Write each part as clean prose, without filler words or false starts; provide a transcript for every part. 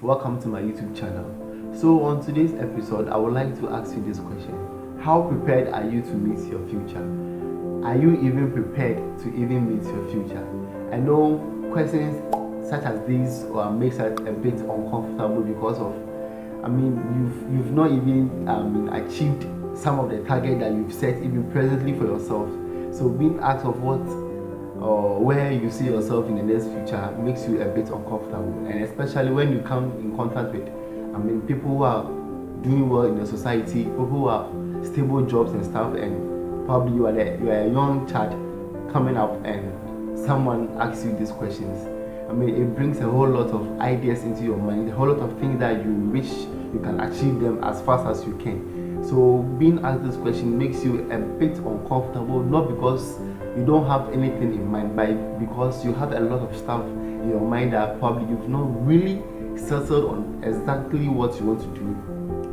welcome to my YouTube channel. So on today's episode, I would like to ask you this question. How prepared are you to meet your future? Are you even prepared to even meet your future? I know questions such as these makes us a bit uncomfortable because of, you've not even achieved some of the target that you've set even presently for yourself. So being asked of what or where you see yourself in the next future makes you a bit uncomfortable, and especially when you come in contact with people who are doing well in the society, people who have stable jobs and stuff, and probably you are a young child coming up and someone asks you these questions. It brings a whole lot of ideas into your mind, a whole lot of things that you wish you can achieve them as fast as you can. So being asked this question makes you a bit uncomfortable, not because you don't have anything in mind, but because you have a lot of stuff in your mind that probably you've not really settled on exactly what you want to do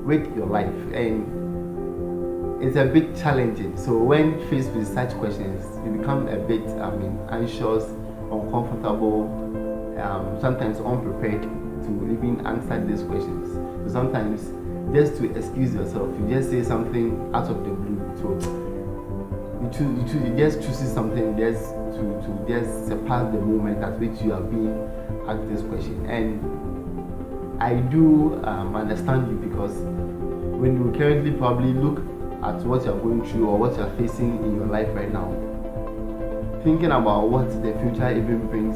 with your life, and it's a bit challenging. So when faced with such questions, you become a bit anxious, uncomfortable, sometimes unprepared to even answer these questions. So sometimes just to excuse yourself, you just say something out of the blue. So you just choose something just to just surpass the moment at which you are being asked this question. And I do understand you, because when you currently probably look at what you're going through or what you're facing in your life right now, thinking about what the future even brings,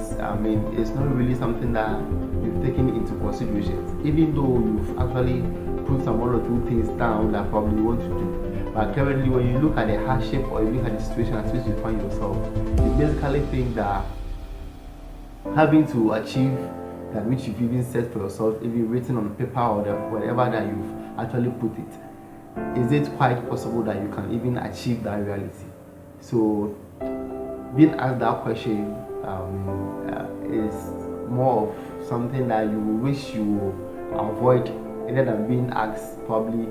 it's not really something that you've taken into consideration, even though you've actually put some one or two things down that probably you want to do. But currently, when you look at the hardship or you look at the situation at which you find yourself, you basically think that having to achieve that which you've even set for yourself, even written on paper or whatever that you've actually put it, is it quite possible that you can even achieve that reality? So being asked that question is more of something that you wish you avoid, rather than being asked probably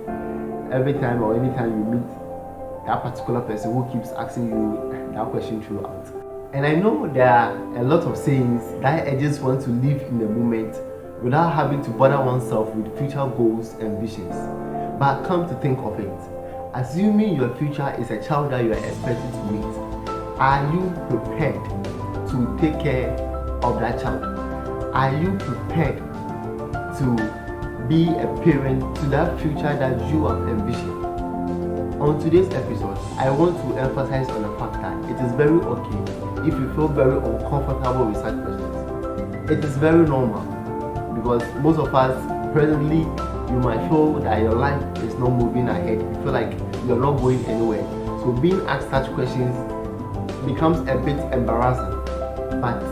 every time or anytime you meet that particular person who keeps asking you that question throughout. And I know there are a lot of sayings that I just want to live in the moment without having to bother oneself with future goals and visions. But come to think of it, assuming your future is a child that you are expected to meet, are you prepared to take care of that child? Are you prepared to be a parent to that future that you have envisioned? On today's episode, I want to emphasize on the fact that it is very okay if you feel very uncomfortable with such questions. It is very normal, because most of us presently, you might feel that your life is not moving ahead. You feel like you're not going anywhere. So being asked such questions becomes a bit embarrassing. But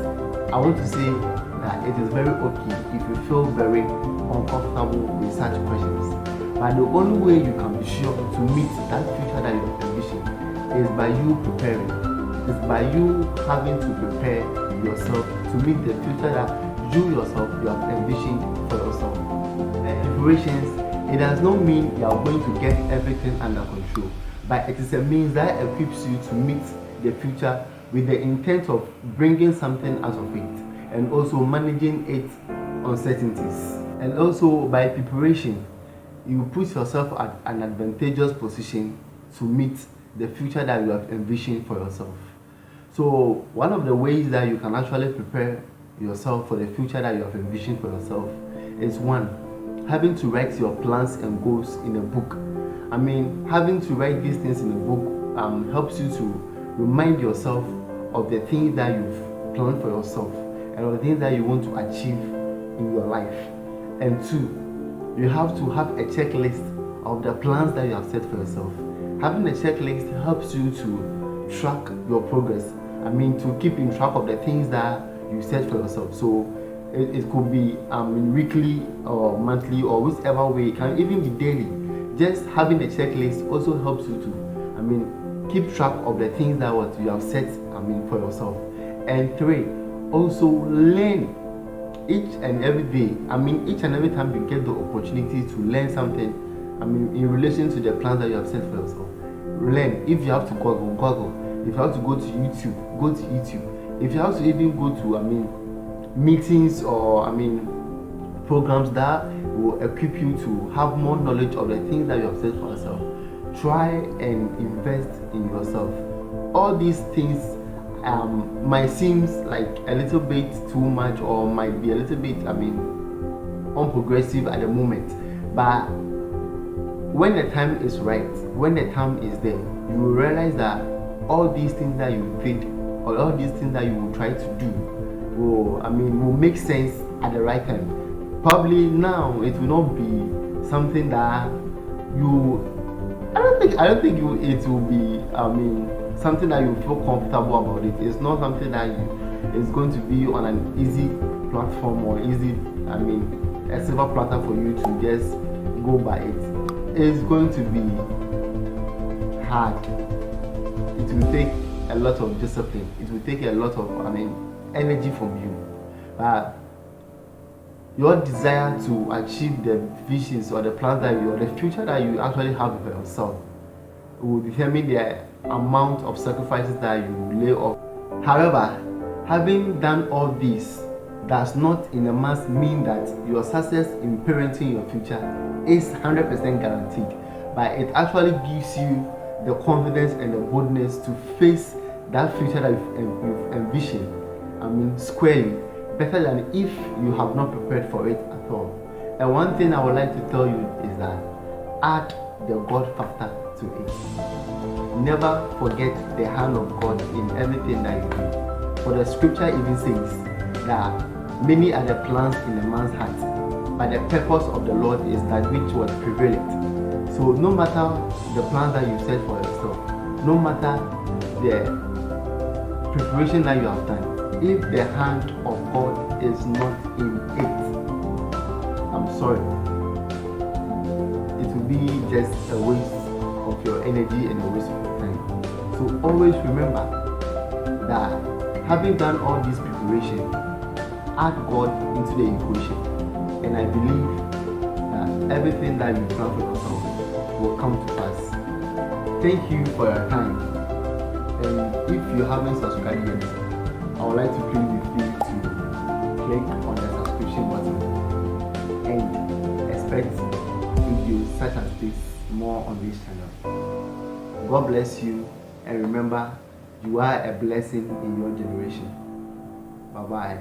I want to say that it is very okay if you feel very uncomfortable with such questions. But the only way you can be sure to meet that future that you have envisioned is by you preparing. It's by you having to prepare yourself to meet the future that you yourself you have envisioned for yourself. And preparations, it does not mean you are going to get everything under control, but it is a means that equips you to meet the future with the intent of bringing something out of it, and also managing its uncertainties. And also by preparation, you put yourself at an advantageous position to meet the future that you have envisioned for yourself. So one of the ways that you can actually prepare yourself for the future that you have envisioned for yourself is, one, having to write your plans and goals in a book. Having to write these things in a book helps you to remind yourself of the things that you've planned for yourself and of the things that you want to achieve in your life. And two, you have to have a checklist of the plans that you have set for yourself. Having a checklist helps you to track your progress. To keep in track of the things that you set for yourself. So it could be weekly or monthly or whichever way. It can even be daily. Just having a checklist also helps you to keep track of the things that what you have set for yourself. And three, also learn each and every day. Each and every time you get the opportunity to learn something, in relation to the plans that you have set for yourself. Learn. If you have to Google. If you have to go to YouTube, go to YouTube. If you have to even go to meetings or programs that will equip you to have more knowledge of the things that you have set for yourself. Try and invest in yourself. All these things might seem like a little bit too much, or might be a little bit, unprogressive at the moment, but when the time is right, when the time is there, you will realize that all these things that you did, or all these things that you will try to do, will make sense at the right time. Probably now it will not be something that you. I don't think it will be. Something that you feel comfortable about it. It's not something that is going to be on an easy platform or easy. A silver platter for you to just go by it. It's going to be hard. It will take a lot of discipline. It will take a lot of energy from you. But your desire to achieve the visions or the plans that or the future that you actually have for yourself will determine the amount of sacrifices that you lay off. However, having done all this does not in a mass mean that your success in parenting your future is 100% guaranteed, but it actually gives you the confidence and the boldness to face that future that you've envisioned, squarely, better than if you have not prepared for it at all. And one thing I would like to tell you is that add the God factor to it. Never forget the hand of God in everything that you do. For the scripture even says that many are the plans in a man's heart, but the purpose of the Lord is that which was prevalent. So no matter the plans that you set for yourself, no matter the preparation that you have done, if the hand of God is not in it, I'm sorry, it will be just a waste of your energy and a waste of your time. So always remember that having done all this preparation, add God into the equation, and I believe that everything that you plan for yourself will come to pass. Thank you for your time, and if you haven't subscribed yet, I would like to plead with you to click on the subscription button and expect videos such as this more on this channel. God bless you, and remember, you are a blessing in your generation. Bye bye.